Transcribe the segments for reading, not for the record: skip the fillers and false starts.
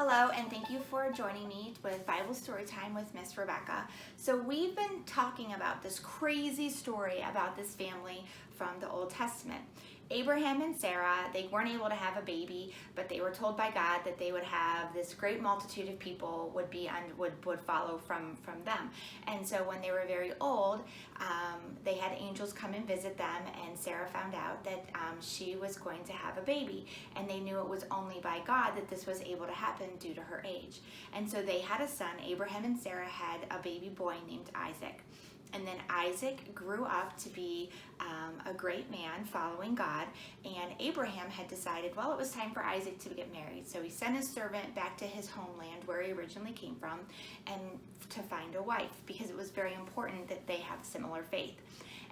Hello, and thank you for joining me with Bible Story Time with Miss Rebecca. So we've been talking about this crazy story about this family from the Old Testament. Abraham and Sarah, they weren't able to have a baby, but they were told by God that they would have this great multitude of people would follow from them. And so when they were very old, they had angels come and visit them, and Sarah found out that she was going to have a baby, and they knew it was only by God that this was able to happen due to her age. And so they had a son. Abraham and Sarah had a baby boy named Isaac. And then Isaac grew up to be a great man following God, and Abraham had decided, well, it was time for Isaac to get married. So he sent his servant back to his homeland where he originally came from and to find a wife, because it was very important that they have similar faith.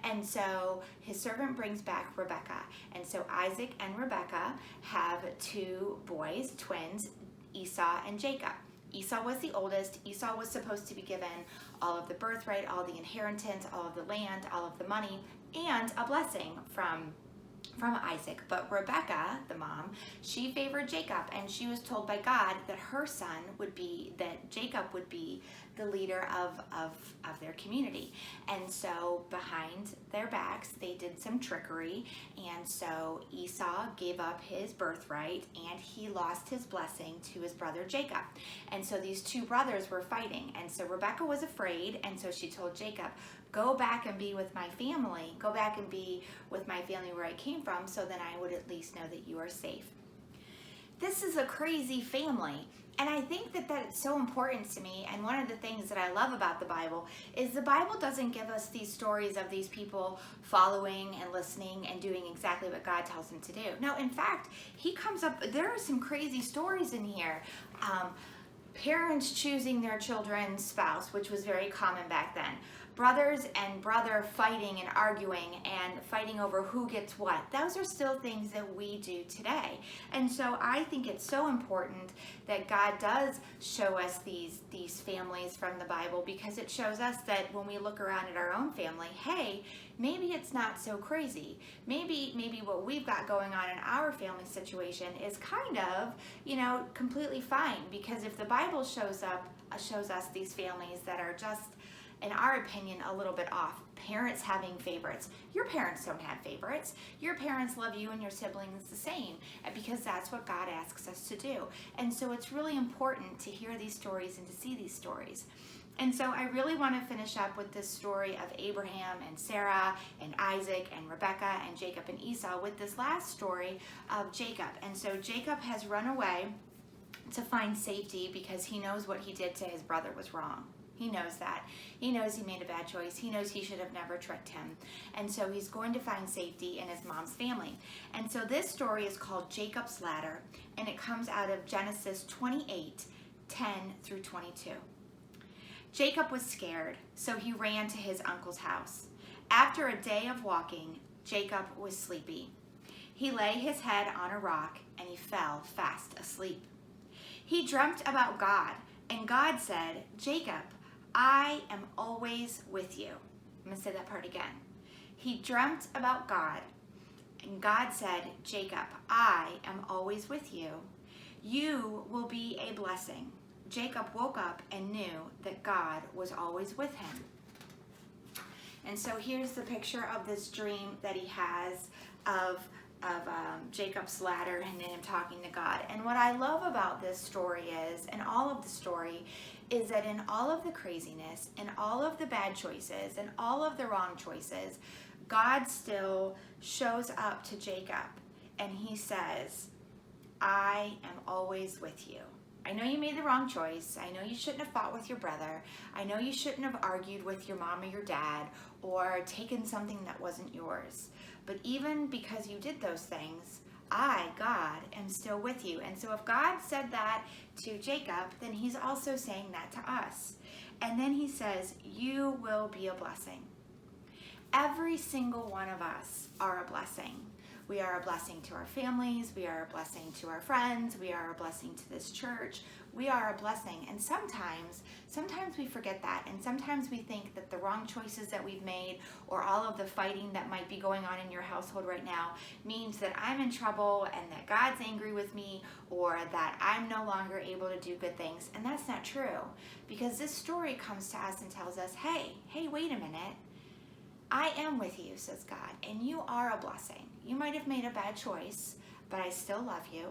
And so his servant brings back Rebekah. And so Isaac and Rebekah have two boys, twins, Esau and Jacob. Esau was the oldest. Esau was supposed to be given all of the birthright, all the inheritance, all of the land, all of the money, and a blessing from Isaac. But Rebekah, the mom, she favored Jacob, and she was told by God that that Jacob would be the leader of their community. And so behind their backs, they did some trickery, and so Esau gave up his birthright, and he lost his blessing to his brother Jacob. And so these two brothers were fighting, and so Rebekah was afraid, and so she told Jacob, go back and be with my family, go back and be with my family where I came from, so then I would at least know that you are safe. This is a crazy family, and I think that it's so important to me. And one of the things that I love about the Bible is the Bible doesn't give us these stories of these people following and listening and doing exactly what God tells them to do. No, in fact, there are some crazy stories in here. Parents choosing their children's spouse, which was very common back then. Brothers and brother fighting and arguing and fighting over who gets what. Those are still things that we do today. And so I think it's so important that God does show us these families from the Bible, because it shows us that when we look around at our own family, hey, maybe it's not so crazy. Maybe what we've got going on in our family situation is kind of, completely fine. Because if the Bible shows us these families that are just, in our opinion, a little bit off. Parents having favorites. Your parents don't have favorites. Your parents love you and your siblings the same, because that's what God asks us to do. And so it's really important to hear these stories and to see these stories. And so I really want to finish up with this story of Abraham and Sarah and Isaac and Rebekah and Jacob and Esau with this last story of Jacob. And so Jacob has run away to find safety because he knows what he did to his brother was wrong. He knows that. He knows he made a bad choice. He knows he should have never tricked him. And so he's going to find safety in his mom's family. And so this story is called Jacob's Ladder, and it comes out of Genesis 28:10-22. Jacob was scared, so he ran to his uncle's house. After a day of walking, Jacob was sleepy. He lay his head on a rock, and he fell fast asleep. He dreamt about God, and God said, Jacob, I am always with you. I'm going to say that part again. He dreamt about God, and God said, Jacob, I am always with you. You will be a blessing. Jacob woke up and knew that God was always with him. And so here's the picture of this dream that he has of Jacob's ladder and him talking to God. And what I love about this story is, and all of the story, is that in all of the craziness and all of the bad choices and all of the wrong choices, God still shows up to Jacob and he says, I am always with you. I know you made the wrong choice. I know you shouldn't have fought with your brother. I know you shouldn't have argued with your mom or your dad or taken something that wasn't yours. But even because you did those things, I, God, am still with you. And so if God said that to Jacob, then he's also saying that to us. And then he says, you will be a blessing. Every single one of us are a blessing. We are a blessing to our families. We are a blessing to our friends. We are a blessing to this church. We are a blessing. And sometimes we forget that. And sometimes we think that the wrong choices that we've made or all of the fighting that might be going on in your household right now means that I'm in trouble and that God's angry with me or that I'm no longer able to do good things. And that's not true, because this story comes to us and tells us, hey, wait a minute. I am with you, says God, and you are a blessing. You might have made a bad choice, but I still love you,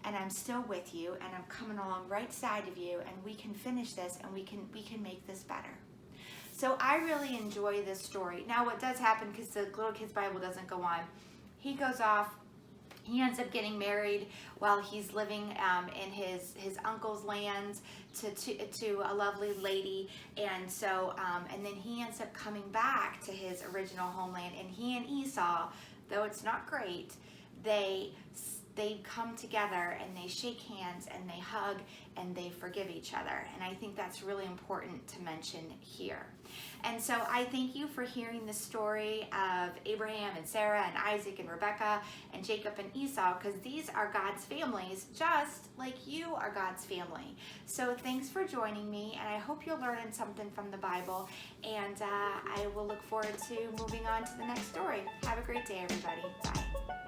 and I'm still with you, and I'm coming along right side of you, and we can finish this, and we can make this better. So I really enjoy this story. Now, what does happen, because the little kid's Bible doesn't go on, he goes off. He ends up getting married while he's living in his uncle's lands to a lovely lady, and so and then he ends up coming back to his original homeland. And he and Esau, though it's not great, they come together and they shake hands and they hug and they forgive each other. And I think that's really important to mention here. And so I thank you for hearing the story of Abraham and Sarah and Isaac and Rebekah and Jacob and Esau, because these are God's families, just like you are God's family. So thanks for joining me, and I hope you'll learn something from the Bible, and I will look forward to moving on to the next story. Have a great day, everybody. Bye.